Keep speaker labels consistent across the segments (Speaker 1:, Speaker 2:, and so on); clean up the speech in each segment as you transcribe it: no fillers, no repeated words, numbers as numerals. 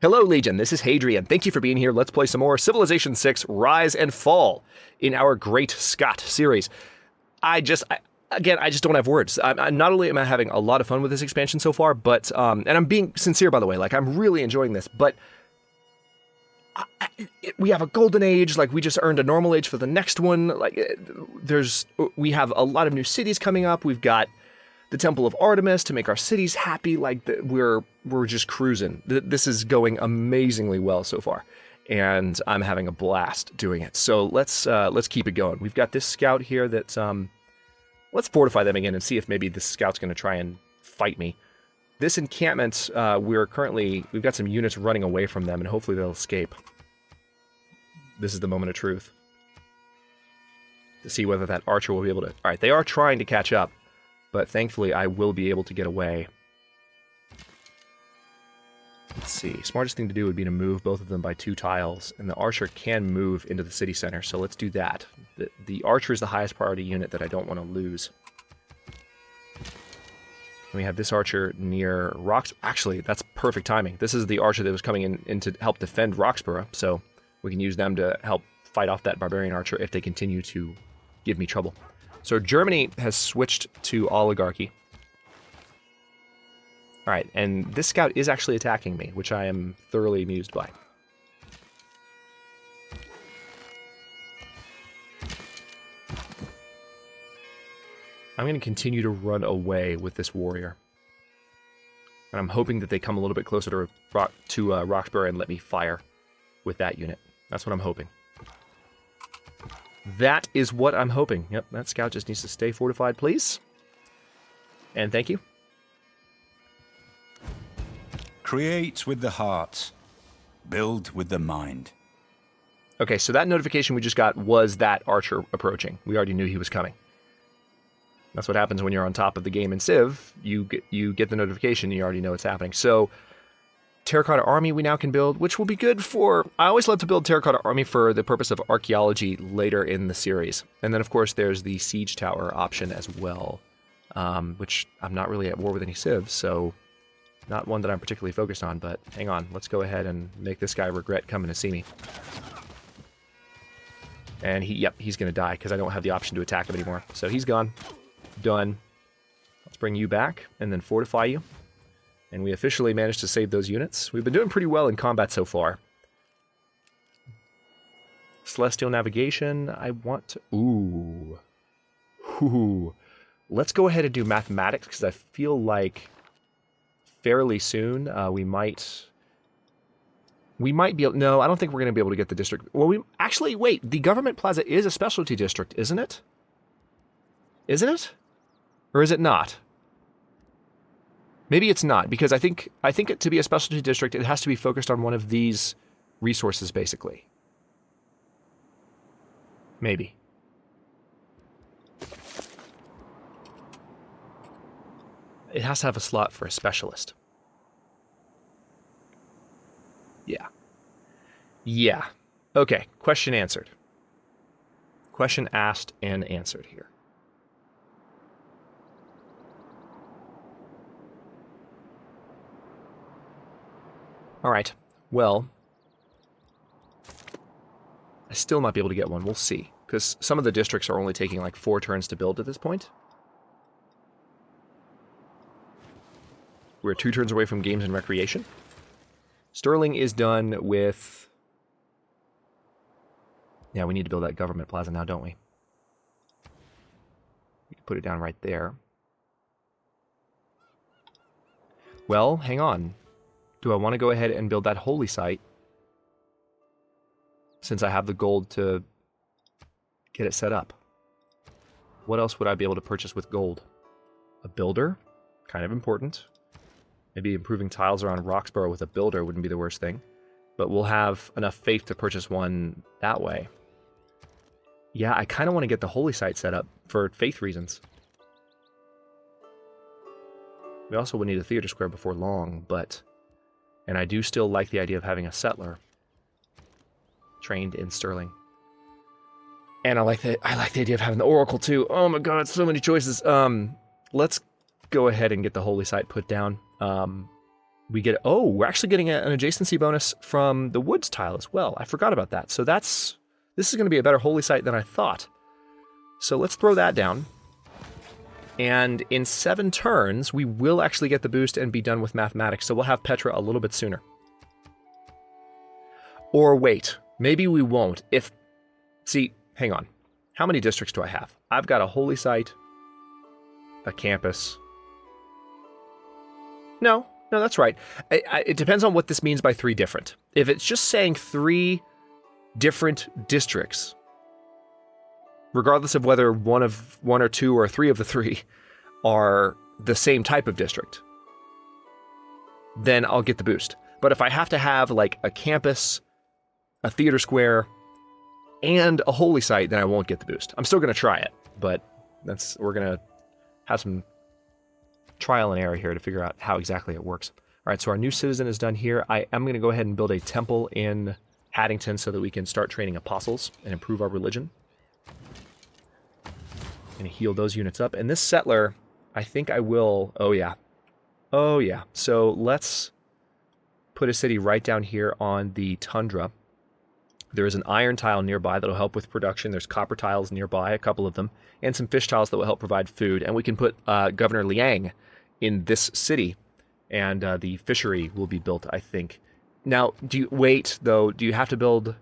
Speaker 1: Hello, Legion. This is Hadrian. Thank you for being here. Let's play some more Civilization 6 Rise and Fall in our Great SCOT series. I just don't have words. Not only am I having a lot of fun with this expansion so far, but, and I'm being sincere, by the way, like, I'm really enjoying this, but we have a golden age, like, we just earned a normal age for the next one. Like, we have a lot of new cities coming up. We've got the Temple of Artemis to make our cities happy. Like, we're just cruising. This is going amazingly well so far, and I'm having a blast doing it. So let's keep it going. We've got this scout here that let's fortify them again and see if maybe this scout's going to try and fight me. This encampment, we've got some units running away from them, and hopefully they'll escape. This is the moment of truth to see whether that archer will be able to. All right, they are trying to catch up, but thankfully I will be able to get away. Let's see. Smartest thing to do would be to move both of them by 2 tiles, and the archer can move into the city center, so let's do that. The archer is the highest priority unit that I don't want to lose. And we have this archer near Rocks. Actually, that's perfect timing. This is the archer that was coming in to help defend Roxborough, so we can use them to help fight off that barbarian archer if they continue to give me trouble. So Germany has switched to oligarchy. All right, and this scout is actually attacking me, which I am thoroughly amused by. I'm going to continue to run away with this warrior. And I'm hoping that they come a little bit closer to Roxborough and let me fire with that unit. That's what I'm hoping. That is what I'm hoping. Yep, that scout just needs to stay fortified, please. And thank you.
Speaker 2: Create with the heart. Build with the mind.
Speaker 1: Okay, so that notification we just got was that archer approaching. We already knew he was coming. That's what happens when you're on top of the game in Civ. You get the notification, you already know it's happening. So, Terracotta Army we now can build, which will be good for... I always love to build Terracotta Army for the purpose of archaeology later in the series. And then, of course, there's the Siege Tower option as well, which I'm not really at war with any Civs, so not one that I'm particularly focused on, but hang on. Let's go ahead and make this guy regret coming to see me. And he's going to die because I don't have the option to attack him anymore. So he's gone. Done. Let's bring you back and then fortify you. And we officially managed to save those units. We've been doing pretty well in combat so far. Celestial navigation, I want to... Ooh. Let's go ahead and do mathematics, because I feel like fairly soon we might be able... No, I don't think we're going to be able to get the district... Well, actually, wait. The government plaza is a specialty district, isn't it? Isn't it? Or is it not? Maybe it's not, because I think it, to be a specialty district, it has to be focused on one of these resources, basically. Maybe. It has to have a slot for a specialist. Yeah. Yeah. Okay, question answered. Question asked and answered here. All right, well, I still might be able to get one. We'll see, because some of the districts are only taking like 4 turns to build at this point. We're 2 turns away from games and recreation. Sterling is done with... Yeah, we need to build that government plaza now, don't we? We can put it down right there. Well, hang on. Do I want to go ahead and build that holy site, since I have the gold to get it set up? What else would I be able to purchase with gold? A builder? Kind of important. Maybe improving tiles around Roxborough with a builder wouldn't be the worst thing. But we'll have enough faith to purchase one that way. Yeah, I kind of want to get the holy site set up for faith reasons. We also would need a theater square before long, but... And I do still like the idea of having a settler trained in Sterling. And I like the idea of having the Oracle too. Oh my god, so many choices. Let's go ahead and get the holy site put down. we get, oh, we're actually getting an adjacency bonus from the woods tile as well. I forgot about that. So this is going to be a better holy site than I thought. So let's throw that down. And in 7 turns, we will actually get the boost and be done with mathematics. So we'll have Petra a little bit sooner. Or wait, maybe we won't. See, hang on. How many districts do I have? I've got a holy site, a campus. No, that's right. It depends on what this means by 3 different. If it's just saying 3 different districts, regardless of whether one or 2 or 3 of the 3 are the same type of district, then I'll get the boost. But if I have to have like a campus, a theater square, and a holy site, then I won't get the boost. I'm still going to try it, but we're going to have some trial and error here to figure out how exactly it works. All right, so our new citizen is done here. I am going to go ahead and build a temple in Haddington so that we can start training apostles and improve our religion. And heal those units up. And this settler, I think I will... Oh, yeah. So let's put a city right down here on the tundra. There is an iron tile nearby that will help with production. There's copper tiles nearby, a couple of them, and some fish tiles that will help provide food. And we can put Governor Liang in this city, and the fishery will be built, I think. Now, do you have to build...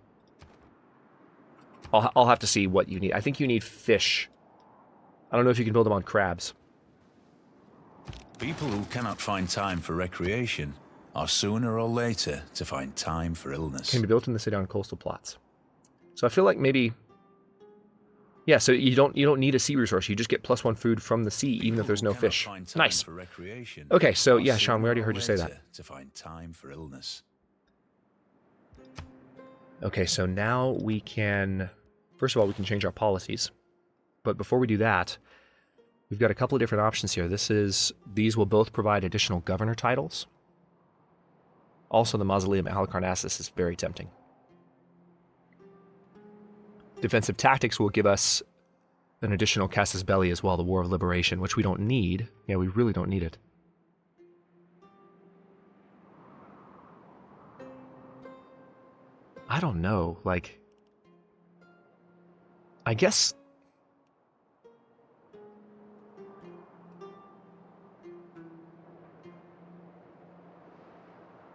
Speaker 1: I'll have to see what you need. I think you need fish. I don't know if you can build them on crabs.
Speaker 2: People who cannot find time for recreation are sooner or later to find time for illness.
Speaker 1: Can be built in the city on coastal plots. So I feel like maybe... Yeah, so you don't need a sea resource. You just get +1 food from the sea, even if there's no fish. Nice. Okay, so yeah, Sean, we already heard you say that.
Speaker 2: To find time for illness.
Speaker 1: Okay, so now we can... First of all, we can change our policies. But before we do that, we've got a couple of different options here. These will both provide additional governor titles. Also, the Mausoleum at Halicarnassus is very tempting. Defensive Tactics will give us an additional Casus Belli as well, the War of Liberation, which we don't need. Yeah, we really don't need it. I don't know, like... I guess...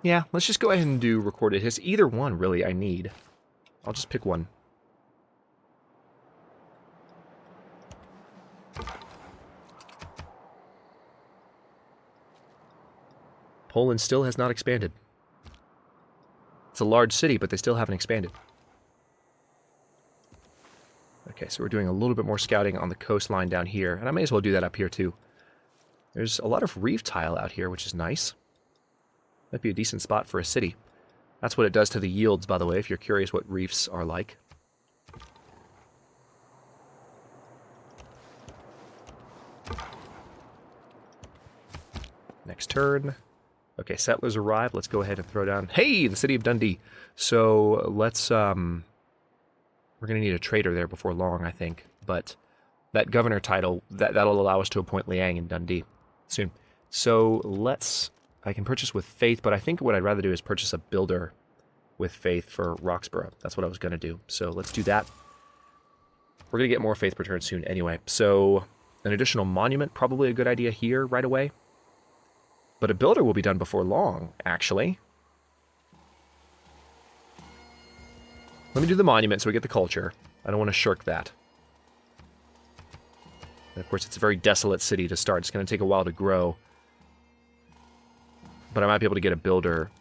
Speaker 1: Yeah, let's just go ahead and do Recorded His. Either one, really, I need. I'll just pick one. Poland still has not expanded. It's a large city, but they still haven't expanded. Okay, so we're doing a little bit more scouting on the coastline down here, and I may as well do that up here too. There's a lot of reef tile out here, which is nice. Might be a decent spot for a city. That's what it does to the yields, by the way, if you're curious what reefs are like. Next turn. Okay, settlers arrive. Let's go ahead and throw down... Hey, the city of Dundee! So, let's... We're going to need a trader there before long, I think. But that governor title, that'll allow us to appoint Liang in Dundee soon. So, let's... I can purchase with faith, but I think what I'd rather do is purchase a builder with faith for Roxborough. That's what I was going to do. So let's do that. We're going to get more faith per turn soon anyway. So an additional monument, probably a good idea here right away. But a builder will be done before long, actually. Let me do the monument so we get the culture. I don't want to shirk that. And of course, it's a very desolate city to start. It's going to take a while to grow. But I might be able to get a builder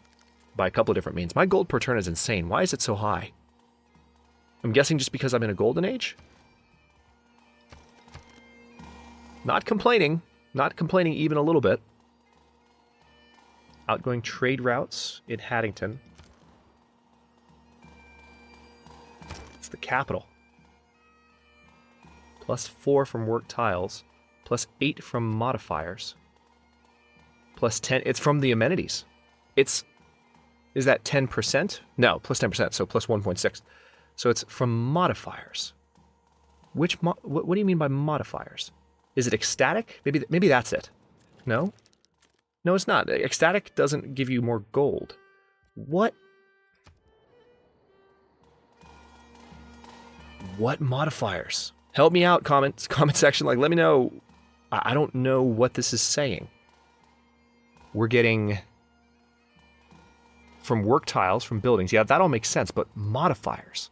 Speaker 1: by a couple of different means. My gold per turn is insane. Why is it so high? I'm guessing just because I'm in a golden age? Not complaining. Not complaining even a little bit. Outgoing trade routes in Haddington. It's the capital. +4 from work tiles. +8 from modifiers. +10, it's from the amenities. Is that 10%? No, +10%, so +1.6. So it's from modifiers. What do you mean by modifiers? Is it ecstatic? Maybe that's it. No? No, it's not. Ecstatic doesn't give you more gold. What? What modifiers? Help me out, comment section. Like, let me know. I don't know what this is saying. We're getting from work tiles, from buildings. Yeah, that all makes sense, but modifiers.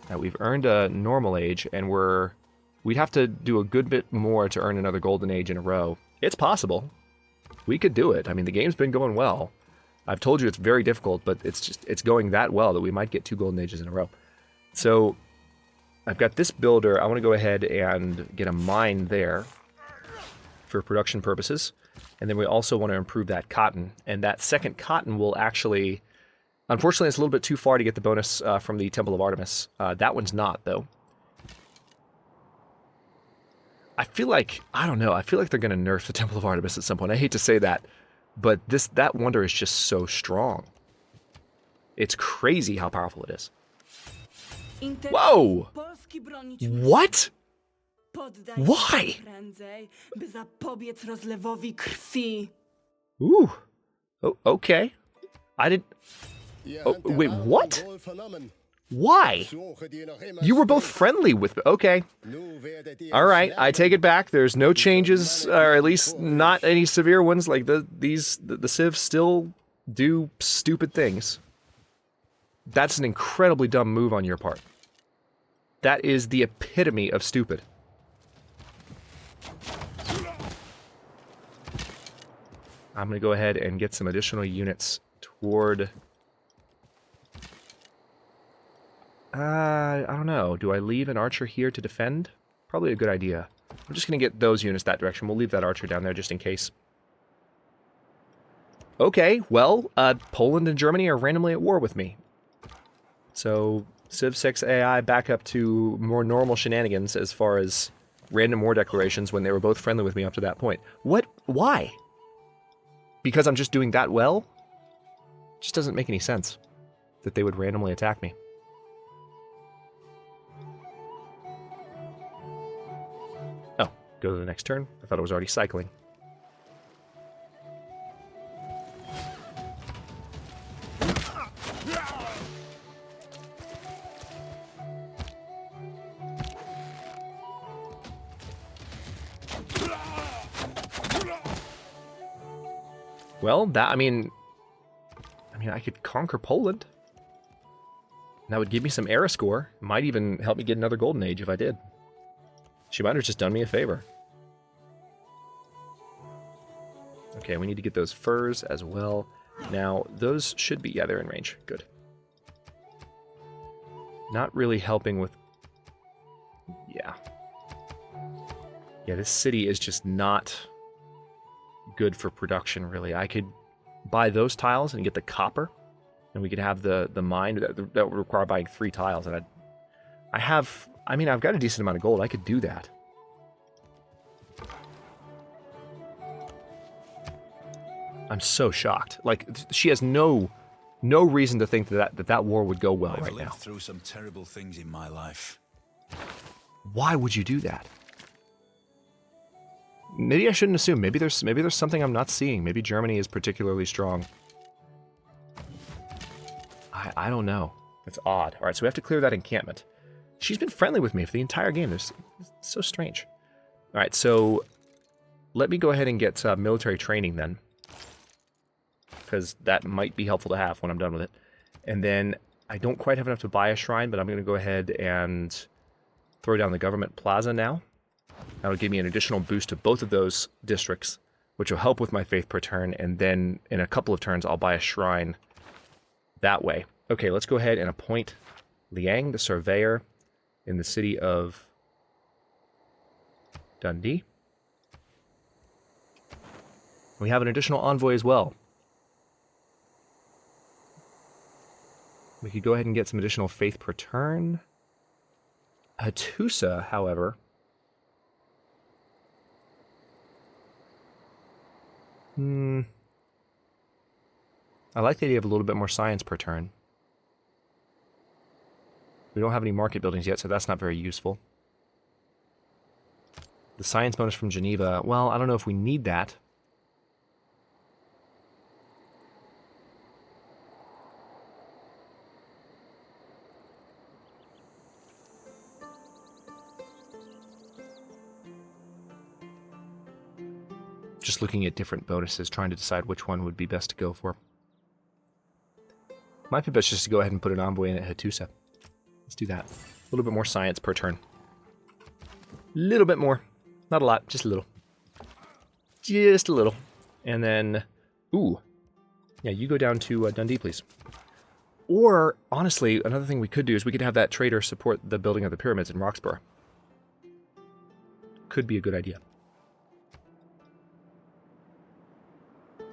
Speaker 1: Now, we've earned a normal age, and we'd have to do a good bit more to earn another golden age in a row. It's possible. We could do it. I mean, the game's been going well. I've told you it's very difficult, but it's going that well that we might get 2 golden ages in a row. So, I've got this builder. I want to go ahead and get a mine there for production purposes. And then we also want to improve that cotton. And that second cotton will actually... Unfortunately, it's a little bit too far to get the bonus from the Temple of Artemis. That one's not, though. I feel like, I don't know, I feel like they're going to nerf the Temple of Artemis at some point. I hate to say that, but that wonder is just so strong. It's crazy how powerful it is. Whoa! What? Why? Ooh. Oh, okay. I did... Oh, wait, what? Why? You were both friendly with... Okay. Alright, I take it back. There's no changes, or at least not any severe ones. Like, the civs still do stupid things. That's an incredibly dumb move on your part. That is the epitome of stupid. I'm going to go ahead and get some additional units toward... I don't know. Do I leave an archer here to defend? Probably a good idea. I'm just going to get those units that direction. We'll leave that archer down there just in case. Okay, well, Poland and Germany are randomly at war with me. So, Civ 6 AI back up to more normal shenanigans as far as random war declarations when they were both friendly with me up to that point. What? Why? Because I'm just doing that well? It just doesn't make any sense that they would randomly attack me. Oh, go to the next turn? I thought it was already cycling. Well, I mean, I could conquer Poland. That would give me some era score. Might even help me get another golden age if I did. She might have just done me a favor. Okay, we need to get those furs as well. Now, those should be... Yeah, they're in range. Good. Not really helping with... Yeah. Yeah, this city is just not good for production, really. I could buy those tiles and get the copper, and we could have the mine. That would require buying 3 tiles, and I've got a decent amount of gold. I could do that. I'm so shocked. Like, she has no reason to think that war would go well right now.
Speaker 2: I've lived through some terrible things in my life.
Speaker 1: Why would you do that? Maybe I shouldn't assume. Maybe there's something I'm not seeing. Maybe Germany is particularly strong. I don't know. That's odd. All right, so we have to clear that encampment. She's been friendly with me for the entire game. It's so strange. All right, so let me go ahead and get military training then, because that might be helpful to have when I'm done with it. And then I don't quite have enough to buy a shrine, but I'm going to go ahead and throw down the government plaza now. That'll give me an additional boost to both of those districts, which will help with my faith per turn, and then in a couple of turns I'll buy a shrine that way. Okay, let's go ahead and appoint Liang, the surveyor, in the city of Dundee. We have an additional envoy as well. We could go ahead and get some additional faith per turn. Hattusa, however... I like the idea of a little bit more science per turn. We don't have any market buildings yet, so that's not very useful. The science bonus from Geneva, well, I don't know if we need that. Just looking at different bonuses, trying to decide which one would be best to go for. Might be best just to go ahead and put an envoy in at Hattusa. Let's do that. A little bit more science per turn. A little bit more. Not a lot, just a little. Just a little. And then, ooh. Yeah, you go down to Dundee, please. Or, honestly, another thing we could do is we could have that trader support the building of the pyramids in Roxborough. Could be a good idea.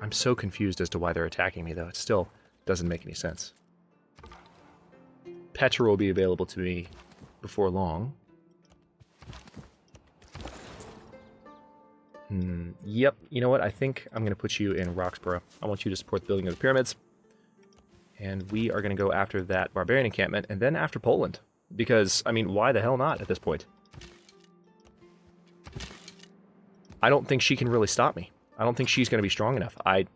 Speaker 1: I'm so confused as to why they're attacking me, though. It still doesn't make any sense. Petra will be available to me before long. Yep, you know what? I think I'm going to put you in Roxborough. I want you to support the building of the pyramids. And we are going to go after that barbarian encampment, and then after Poland. Because, I mean, why the hell not at this point? I don't think she can really stop me. I don't think she's going to be strong enough. I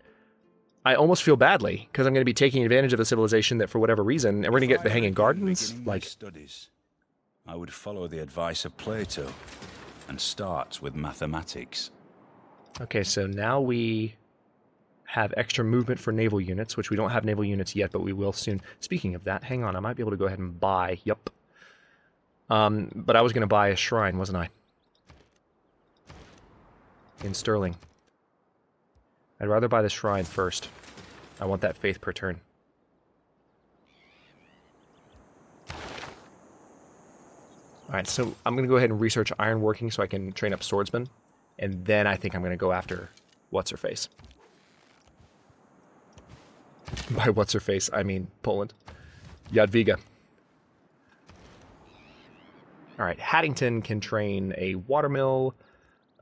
Speaker 1: almost feel badly, because I'm going to be taking advantage of a civilization that, for whatever reason, and we're going to get the Hanging Gardens, like...
Speaker 2: Studies, I would follow the advice of Plato, and start with mathematics.
Speaker 1: Okay, so now we have extra movement for naval units, which we don't have naval units yet, but we will soon. Speaking of that, hang on, I might be able to go ahead and buy... Yup. But I was going to buy a shrine, wasn't I? In Sterling. I'd rather buy the shrine first. I want that faith per turn. Alright, so I'm going to go ahead and research ironworking so I can train up swordsmen. And then I think I'm going to go after What's-Her-Face. By What's-Her-Face, I mean Poland. Jadwiga. Alright, Haddington can train a watermill.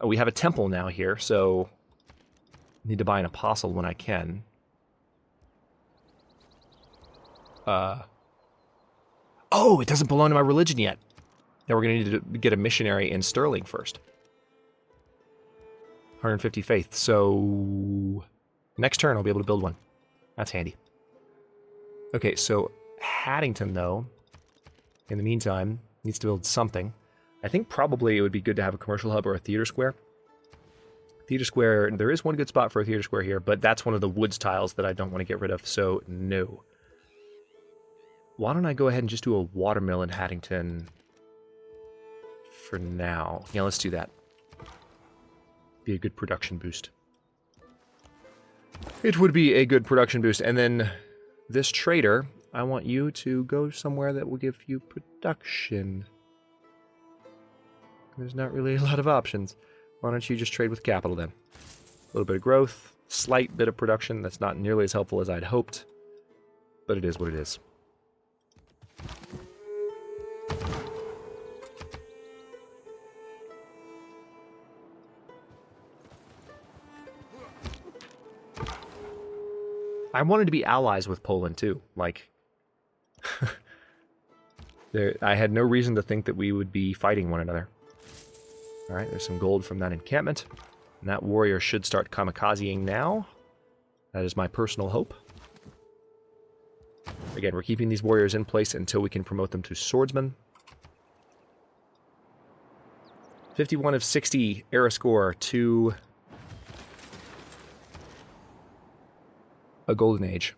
Speaker 1: Oh, we have a temple now here, so... need to buy an apostle when I can. Oh, it doesn't belong to my religion yet. Then we're going to need to get a missionary in Sterling first. 150 faith, so... next turn I'll be able to build one. That's handy. Okay, so Haddington, though, in the meantime, needs to build something. I think probably it would be good to have a commercial hub or a theater square. Theater square, there is one good spot for a theater square here, but that's one of the woods tiles that I don't want to get rid of, so no. Why don't I go ahead and just do a watermill in Haddington for now? Yeah, let's do that. Be a good production boost. It would be a good production boost. And then this trader, I want you to go somewhere that will give you production. There's not really a lot of options. Why don't you just trade with capital then? A little bit of growth, slight bit of production. That's not nearly as helpful as I'd hoped, but it is what it is. I wanted to be allies with Poland too. Like, I had no reason to think that we would be fighting one another. Alright, there's some gold from that encampment. And that warrior should start kamikazeing now. That is my personal hope. Again, we're keeping these warriors in place until we can promote them to swordsmen. 51 of 60 era score to a golden age.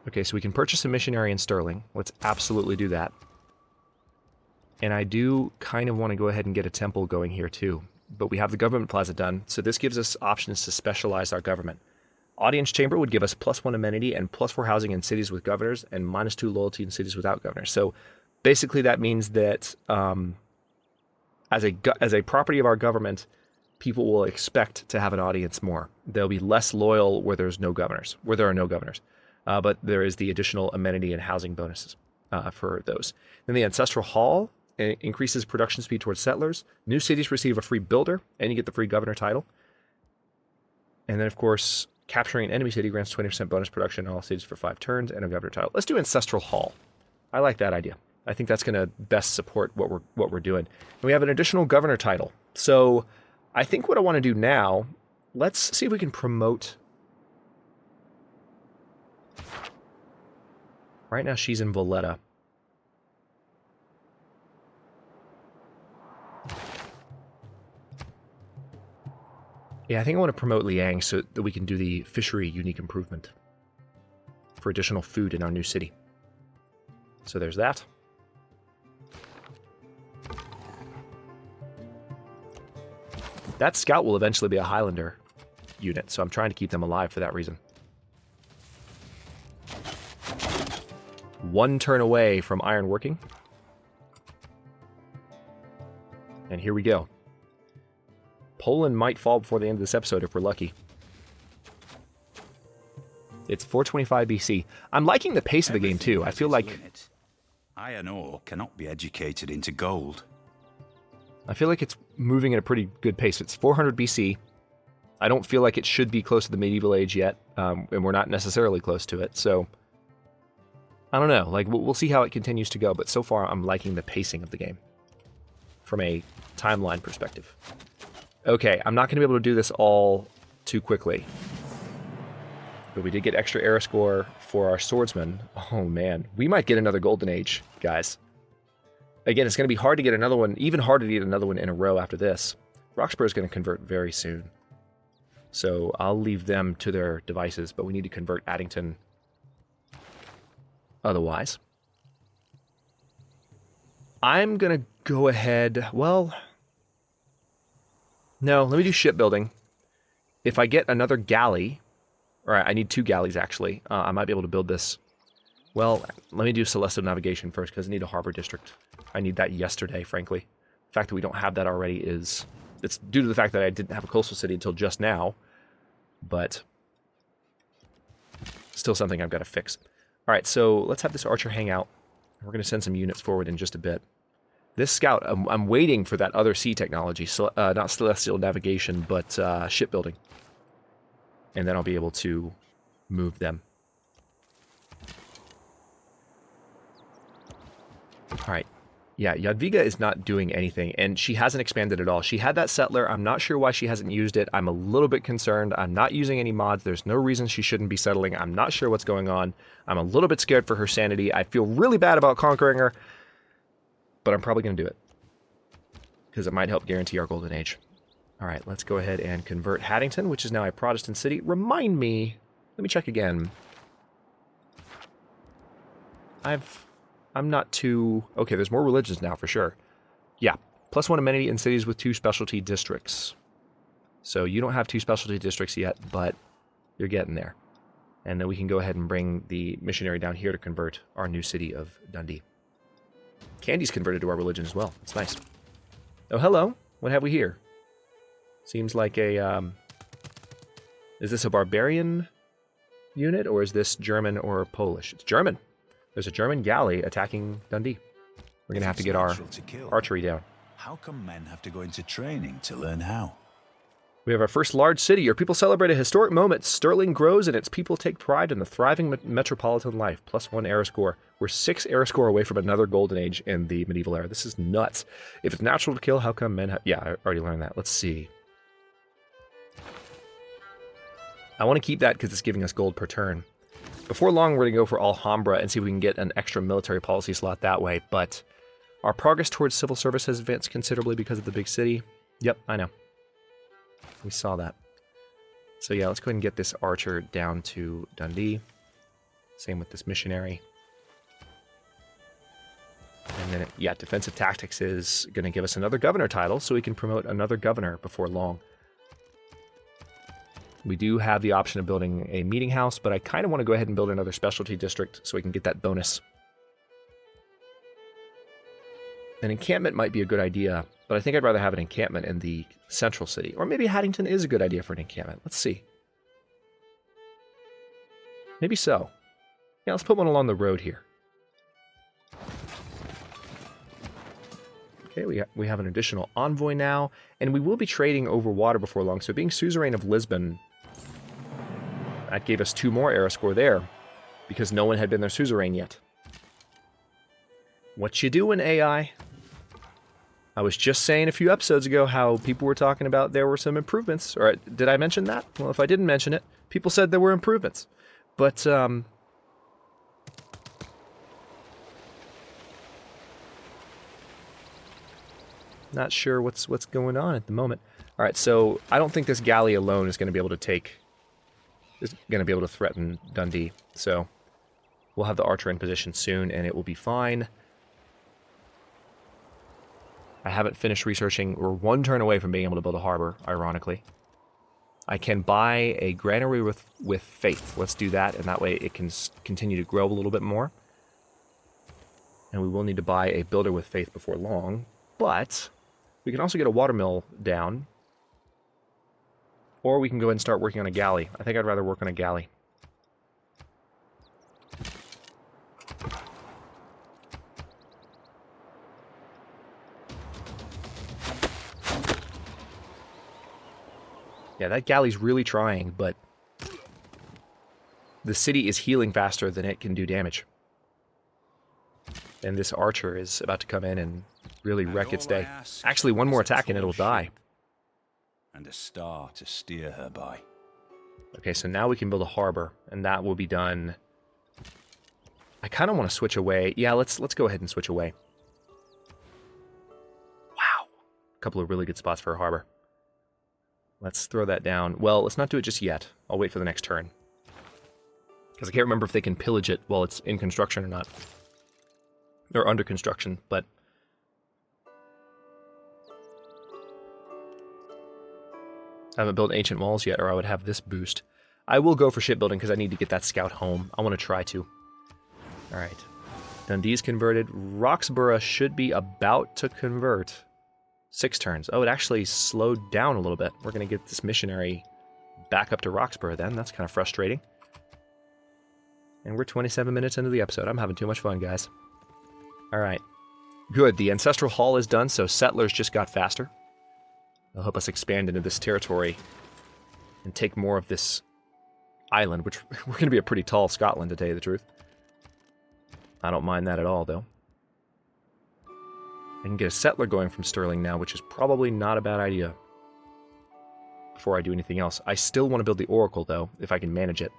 Speaker 1: Okay, so we can purchase a missionary in Sterling. Let's absolutely do that. And I do kind of want to go ahead and get a temple going here too. But we have the government plaza done, so this gives us options to specialize our government. Audience chamber would give us +1 amenity and +4 housing in cities with governors and -2 loyalty in cities without governors. So basically that means that as a property of our government, people will expect to have an audience more. They'll be less loyal where there are no governors. But there is the additional amenity and housing bonuses for those. Then the Ancestral Hall increases production speed towards settlers. New cities receive a free builder, and you get the free governor title. And then, of course, Capturing an enemy city grants 20% bonus production in all cities for 5 turns and a governor title. Let's do Ancestral Hall. I like that idea. I think that's going to best support what we're doing. And we have an additional governor title. So I think what I want to do now, let's see if we can promote. Right now she's in Valletta. Yeah, I think I want to promote Liang so that we can do the fishery unique improvement for additional food in our new city. So there's that. That scout will eventually be a Highlander unit, so I'm trying to keep them alive for that reason. 1 turn away from ironworking. And here we go. Poland might fall before the end of this episode if we're lucky. It's 425 BC. I'm liking the pace of the game too. I feel like
Speaker 3: iron ore cannot be educated into gold.
Speaker 1: I feel like it's moving at a pretty good pace. It's 400 BC. I don't feel like it should be close to the medieval age yet, and we're not necessarily close to it. So I don't know. Like we'll see how it continues to go. But so far, I'm liking the pacing of the game from a timeline perspective. Okay, I'm not going to be able to do this all too quickly. But we did get extra era score for our swordsman. Oh man, we might get another golden age, guys. Again, it's going to be hard to get another one, even harder to get another one in a row after this. Roxburgh is going to convert very soon. So I'll leave them to their devices, but we need to convert Addington otherwise. I'm going to go ahead, well, no, let me do shipbuilding. If I get another galley, or I need 2 galleys actually, I might be able to build this. Well, let me do celestial navigation first because I need a harbor district. I need that yesterday, frankly. The fact that we don't have that already it's due to the fact that I didn't have a coastal city until just now, but still something I've got to fix. All right, so let's have this archer hang out. We're going to send some units forward in just a bit. This scout, I'm waiting for that other sea technology, so, not celestial navigation, but shipbuilding. And then I'll be able to move them. All right. Yeah, Jadwiga is not doing anything, and she hasn't expanded at all. She had that settler. I'm not sure why she hasn't used it. I'm a little bit concerned. I'm not using any mods. There's no reason she shouldn't be settling. I'm not sure what's going on. I'm a little bit scared for her sanity. I feel really bad about conquering her, but I'm probably going to do it because it might help guarantee our golden age. All right, let's go ahead and convert Haddington, which is now a Protestant city. Remind me, let me check again. I'm not too... Okay, there's more religions now for sure. Yeah, +1 amenity in cities with 2 specialty districts. So you don't have 2 specialty districts yet, but you're getting there. And then we can go ahead and bring the missionary down here to convert our new city of Dundee. Candy's converted to our religion as well. It's nice. Oh, hello. What have we here? Seems like a... Is this a barbarian unit, or is this German or Polish? It's German. There's a German galley attacking Dundee. We're going to have to get our archery down.
Speaker 2: How come men have to go into training to learn how?
Speaker 1: We have our first large city. Your people celebrate a historic moment. Stirling grows and its people take pride in the thriving metropolitan life. +1 era score. We're 6 era score away from another golden age in the medieval era. This is nuts. If it's natural to kill, how come men have... Yeah, I already learned that. Let's see. I want to keep that because it's giving us gold per turn. Before long, we're going to go for Alhambra and see if we can get an extra military policy slot that way, but our progress towards civil service has advanced considerably because of the big city. Yep, I know. We saw that. So yeah, let's go ahead and get this archer down to Dundee. Same with this missionary. And then, yeah, defensive tactics is going to give us another governor title, so we can promote another governor before long. We do have the option of building a meeting house, but I kind of want to go ahead and build another specialty district so we can get that bonus. An encampment might be a good idea, but I think I'd rather have an encampment in the central city. Or maybe Haddington is a good idea for an encampment. Let's see. Maybe so. Yeah, let's put one along the road here. Okay, we have an additional envoy now, and we will be trading over water before long, so being suzerain of Lisbon That gave us 2 more era score there, because no one had been their suzerain yet. What you doing, AI? I was just saying a few episodes ago how people were talking about there were some improvements. Or did I mention that? Well, if I didn't mention it, people said there were improvements. But, not sure what's going on at the moment. All right, so I don't think this galley alone is going to be able to threaten Dundee. So we'll have the archer in position soon, and it will be fine. I haven't finished researching. We're 1 turn away from being able to build a harbor, ironically. I can buy a granary with faith. Let's do that, and that way it can continue to grow a little bit more. And we will need to buy a builder with faith before long, but we can also get a watermill down. Or we can go ahead and start working on a galley. I think I'd rather work on a galley. Yeah, that galley's really trying, but the city is healing faster than it can do damage. And this archer is about to come in and really wreck its day. Actually, 1 more attack and it'll die.
Speaker 3: And a star to steer her by.
Speaker 1: Okay, so now we can build a harbor, and that will be done. I kind of want to switch away. Yeah, let's go ahead and switch away. Wow. A couple of really good spots for a harbor. Let's throw that down. Well, let's not do it just yet. I'll wait for the next turn. Because I can't remember if they can pillage it while it's in construction or not. Or under construction, but... I haven't built ancient walls yet, or I would have this boost. I will go for shipbuilding because I need to get that scout home. I want to try to. Alright. Dundee's converted. Roxburgh should be about to convert. 6 turns. Oh, it actually slowed down a little bit. We're going to get this missionary back up to Roxburgh then. That's kind of frustrating. And we're 27 minutes into the episode. I'm having too much fun, guys. Alright. Good. The Ancestral Hall is done, so settlers just got faster. They'll help us expand into this territory and take more of this island, which we're going to be a pretty tall Scotland, to tell you the truth. I don't mind that at all, though. I can get a settler going from Stirling now, which is probably not a bad idea before I do anything else. I still want to build the Oracle, though, if I can manage it.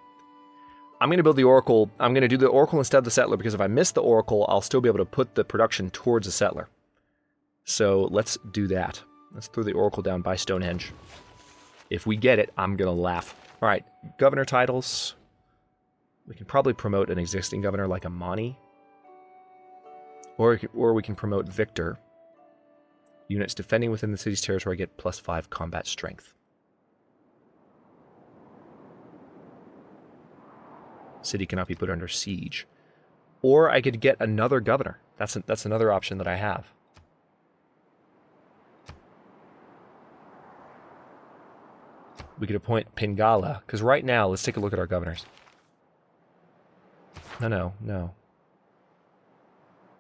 Speaker 1: I'm going to build the Oracle. I'm going to do the Oracle instead of the settler, because if I miss the Oracle, I'll still be able to put the production towards a settler. So let's do that. Let's throw the Oracle down by Stonehenge. If we get it, I'm going to laugh. All right, governor titles. We can probably promote an existing governor like Amani. Or we can promote Victor. Units defending within the city's territory get +5 combat strength. City cannot be put under siege. Or I could get another governor. That's another option that I have. We could appoint Pingala, because right now, let's take a look at our governors. No.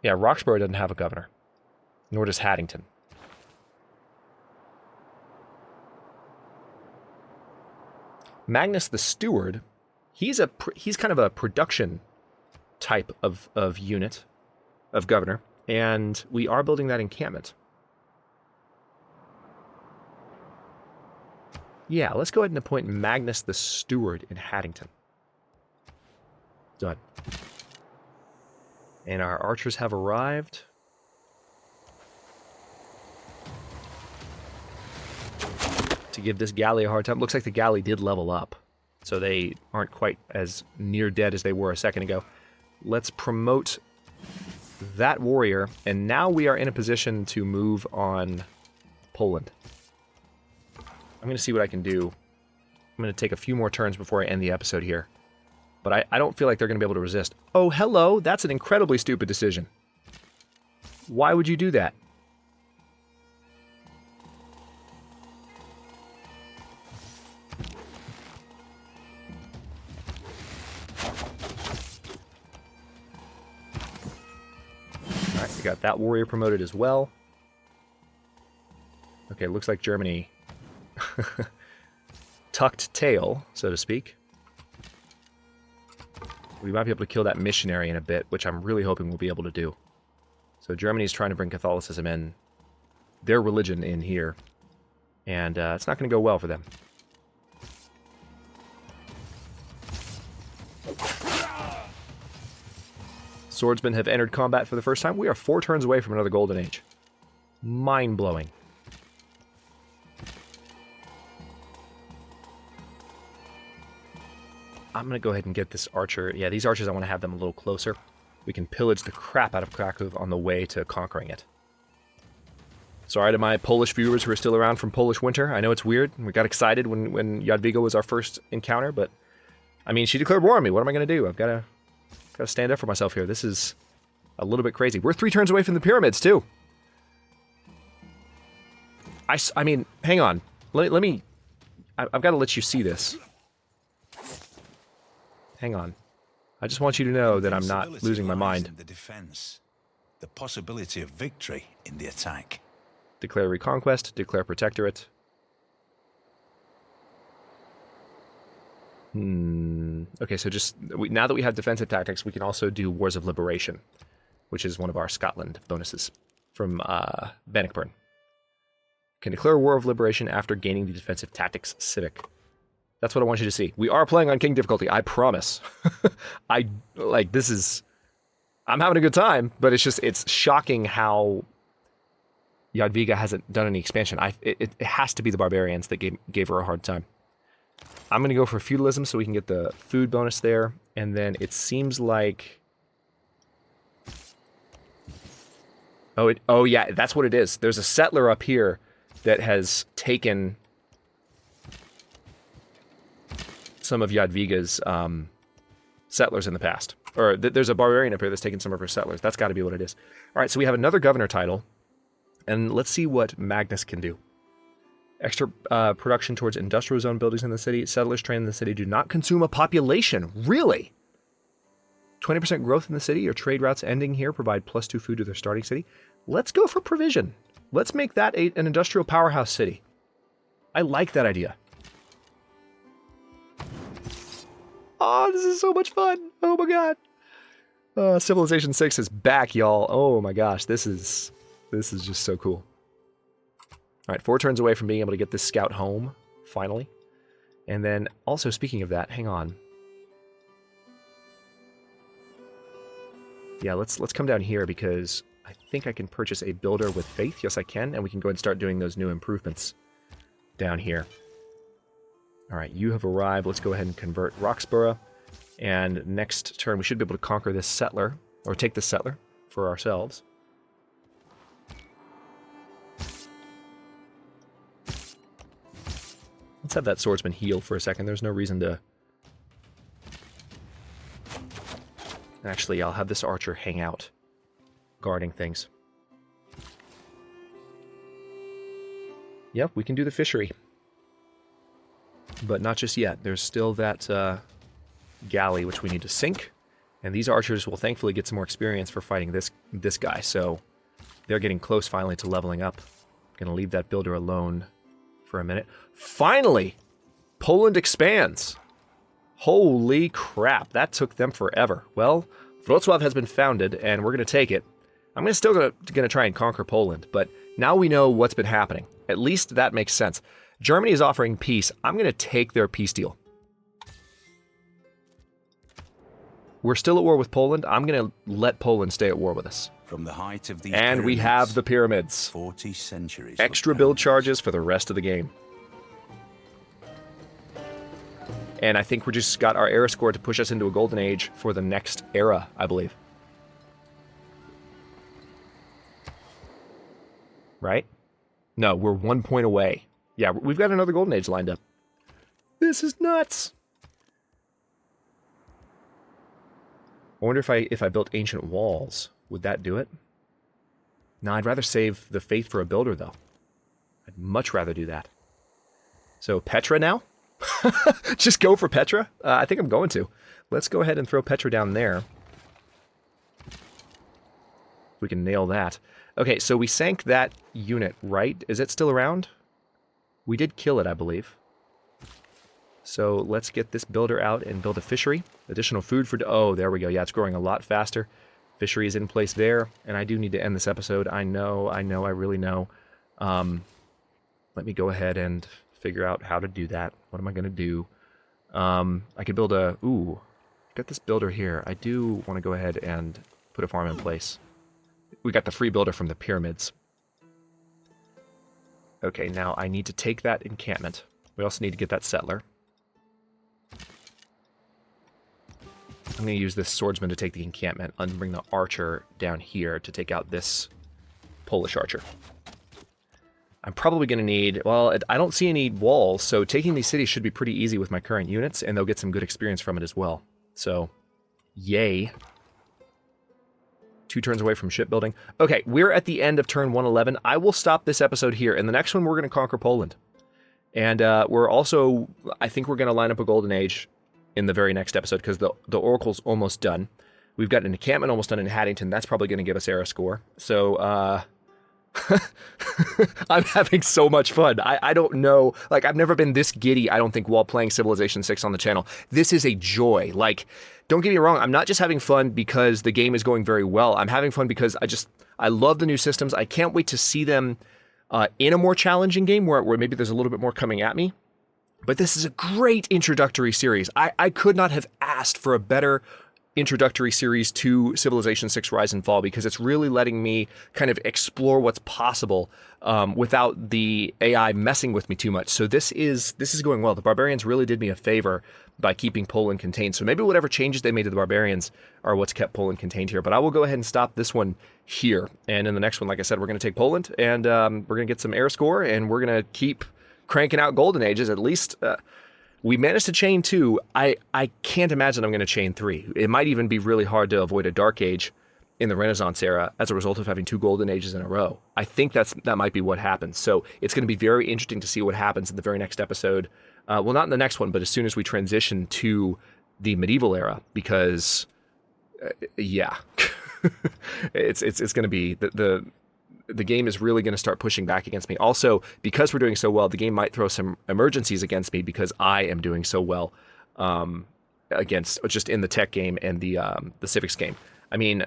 Speaker 1: Yeah, Roxburgh doesn't have a governor. Nor does Haddington. Magnus the Steward, he's kind of a production type of unit, of governor, and we are building that encampment. Yeah, let's go ahead and appoint Magnus the Steward in Haddington. Done. And our archers have arrived. To give this galley a hard time. Looks like the galley did level up. So they aren't quite as near dead as they were a second ago. Let's promote that warrior. And now we are in a position to move on Poland. I'm going to see what I can do. I'm going to take a few more turns before I end the episode here. But I don't feel like they're going to be able to resist. Oh, hello! That's an incredibly stupid decision. Why would you do that? Alright, we got that warrior promoted as well. Okay, looks like Germany tucked tail, so to speak. We might be able to kill that missionary in a bit, which I'm really hoping we'll be able to do. So Germany's trying to bring Catholicism in, their religion in here, and it's not going to go well for them. Swordsmen have entered combat for the first time. We are 4 turns away from another Golden Age. Mind-blowing. I'm going to go ahead and get this archer. Yeah, these archers, I want to have them a little closer. We can pillage the crap out of Krakow on the way to conquering it. Sorry to my Polish viewers who are still around from Polish winter. I know it's weird. We got excited when Jadwiga was our first encounter, but I mean, she declared war on me. What am I going to do? I've got to stand up for myself here. This is a little bit crazy. We're 3 turns away from the pyramids, too. I mean, hang on. Let me... I've got to let you see this. Hang on. I just want you to know that I'm not losing my mind.
Speaker 2: The defense, the possibility of victory in the attack.
Speaker 1: Declare reconquest, declare protectorate. Okay, so now that we have defensive tactics, we can also do Wars of Liberation, which is one of our Scotland bonuses from Bannockburn. Can declare War of Liberation after gaining the defensive tactics civic. That's what I want you to see. We are playing on King difficulty, I promise. I'm having a good time, but it's shocking how Jadwiga hasn't done any expansion. It has to be the barbarians that gave her a hard time. I'm going to go for feudalism so we can get the food bonus there, and then it seems like... Oh yeah, that's what it is. There's a settler up here that has taken some of Jadwiga's settlers in the past. Or there's a barbarian up here that's taken some of her settlers. That's got to be what it is. All right, so we have another governor title, and let's see what Magnus can do. Extra production towards industrial zone buildings in the city. Settlers trained in the city do not consume a population. Really? 20% growth in the city or trade routes ending here provide +2 food to their starting city. Let's go for provision. Let's make that an industrial powerhouse city. I like that idea. Oh, this is so much fun. Oh my god. Civilization 6 is back, y'all. Oh my gosh, this is just so cool. All right, 4 turns away from being able to get this scout home, finally. And then, also speaking of that, hang on. Yeah, let's come down here because I think I can purchase a builder with faith. Yes, I can, and we can go ahead and start doing those new improvements down here. All right, you have arrived. Let's go ahead and convert Roxborough. And next turn, we should be able to conquer this settler, or take this settler for ourselves. Let's have that swordsman heal for a second. There's no reason to... Actually, I'll have this archer hang out, guarding things. Yep, we can do the fishery. But not just yet. There's still that galley which we need to sink. And these archers will thankfully get some more experience for fighting this guy. So they're getting close finally to leveling up. Gonna leave that builder alone for a minute. Finally! Poland expands! Holy crap, that took them forever. Well, Wrocław has been founded, and we're going to take it. I'm still going to try and conquer Poland, but now we know what's been happening. At least that makes sense. Germany is offering peace. I'm going to take their peace deal. We're still at war with Poland. I'm going to let Poland stay at war with us.
Speaker 3: From the height of these
Speaker 1: and we have the pyramids.
Speaker 3: 40 centuries.
Speaker 1: Extra build charges for the rest of the game. And I think we just got our era score to push us into a golden age for the next era, I believe. Right? No, we're 1 point away. Yeah, we've got another golden age lined up. This is nuts. I wonder if I built ancient walls, would that do it? No, I'd rather save the faith for a builder, though. I'd much rather do that. So, Petra now? Just go for Petra? I think I'm going to. Let's go ahead and throw Petra down there. We can nail that. Okay, so we sank that unit, right? Is it still around? We did kill it, I believe. So let's get this builder out and build a fishery. Additional food for... Oh, there we go. Yeah, it's growing a lot faster. Fishery is in place there. And I do need to end this episode. I really know. Let me go ahead and figure out how to do that. What am I going to do? I could build a... Ooh, got this builder here. I do want to go ahead and put a farm in place. We got the free builder from the pyramids. Okay, now I need to take that encampment. We also need to get that settler. I'm going to use this swordsman to take the encampment and bring the archer down here to take out this Polish archer. I'm probably going to need... Well, I don't see any walls, so taking these cities should be pretty easy with my current units, and they'll get some good experience from it as well. So, yay. 2 turns away from shipbuilding. Okay, we're at the end of turn 111. I will stop this episode here. In the next one, we're going to conquer Poland. And we're also... I think we're going to line up a golden age in the very next episode, because the Oracle's almost done. We've got an encampment almost done in Haddington. That's probably going to give us era score. So, I'm having so much fun. I don't know. Like, I've never been this giddy, I don't think, while playing Civilization 6 on the channel. This is a joy. Like, don't get me wrong. I'm not just having fun because the game is going very well. I'm having fun because I love the new systems. I can't wait to see them in a more challenging game where maybe there's a little bit more coming at me. But this is a great introductory series. I could not have asked for a better introductory series to Civilization 6 Rise and Fall, because it's really letting me kind of explore what's possible without the AI messing with me too much. So this is going well. The Barbarians really did me a favor by keeping Poland contained. So maybe whatever changes they made to the Barbarians are what's kept Poland contained here. But I will go ahead and stop this one here. And in the next one, like I said, we're going to take Poland, and we're going to get some air score, and we're going to keep cranking out golden ages. At least we managed to chain 2. I can't imagine I'm going to chain 3. It might even be really hard to avoid a dark age in the Renaissance era as a result of having 2 golden ages in a row. I think that might be what happens. So it's going to be very interesting to see what happens in the very next episode. Well, not in the next one, but as soon as we transition to the medieval era, because yeah, it's going to be the game is really going to start pushing back against me. Also, because we're doing so well, the game might throw some emergencies against me because I am doing so well against just in the tech game and the civics game. I mean,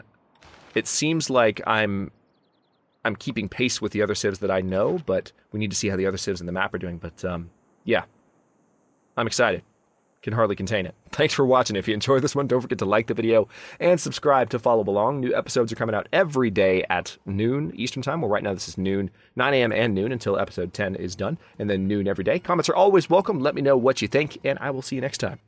Speaker 1: it seems like I'm keeping pace with the other civs that I know, but we need to see how the other civs in the map are doing. But yeah, I'm excited. Can hardly contain it. Thanks for watching. If you enjoyed this one, don't forget to like the video and subscribe to follow along. New episodes are coming out every day at noon Eastern time. Well, right now this is noon, 9 a.m. and noon until episode 10 is done, and then noon every day. Comments are always welcome. Let me know what you think, and I will see you next time.